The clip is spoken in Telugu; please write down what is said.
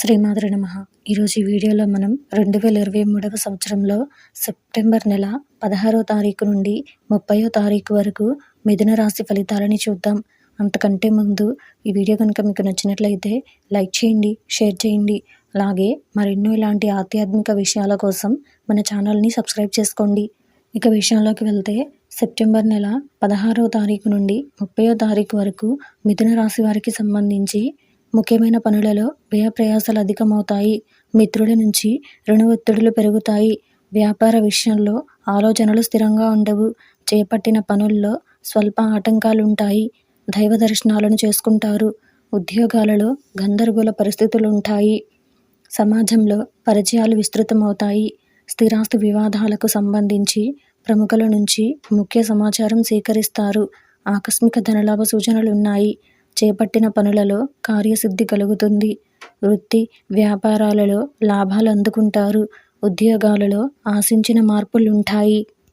శ్రీమాతృ నమః. ఈరోజు ఈ వీడియోలో మనం 2023వ సంవత్సరంలో సెప్టెంబర్ నెల 16వ తారీఖు నుండి 30వ తారీఖు వరకు మిథున రాశి ఫలితాలని చూద్దాం. అంతకంటే ముందు ఈ వీడియో కనుక మీకు నచ్చినట్లయితే లైక్ చేయండి, షేర్ చేయండి. అలాగే మరెన్నో ఇలాంటి ఆధ్యాత్మిక విషయాల కోసం మన ఛానల్ని సబ్స్క్రైబ్ చేసుకోండి. ఇక విషయంలోకి వెళ్తే సెప్టెంబర్ నెల 16వ తారీఖు నుండి 30వ తారీఖు వరకు మిథున రాశి వారికి సంబంధించి ముఖ్యమైన పనులలో వ్యయ ప్రయాసాలు అధికమవుతాయి. మిత్రుల నుంచి రుణ ఒత్తిడులు పెరుగుతాయి. వ్యాపార విషయంలో ఆలోచనలు స్థిరంగా ఉండవు. చేపట్టిన పనుల్లో స్వల్ప ఆటంకాలుంటాయి. దైవ దర్శనాలను చేసుకుంటారు. ఉద్యోగాలలో గందరగోళ పరిస్థితులుంటాయి. సమాజంలో పరిచయాలు విస్తృతమవుతాయి. స్థిరాస్తి వివాదాలకు సంబంధించి ప్రముఖుల నుంచి ముఖ్య సమాచారం సేకరిస్తారు. ఆకస్మిక ధనలాభ సూచనలున్నాయి. చేపట్టిన పనులలో కార్యసిద్ధి కలుగుతుంది. వృత్తి వ్యాపారాలలో లాభాలు అందుకుంటారు. ఉద్యోగాలలో ఆశించిన మార్పులుంటాయి.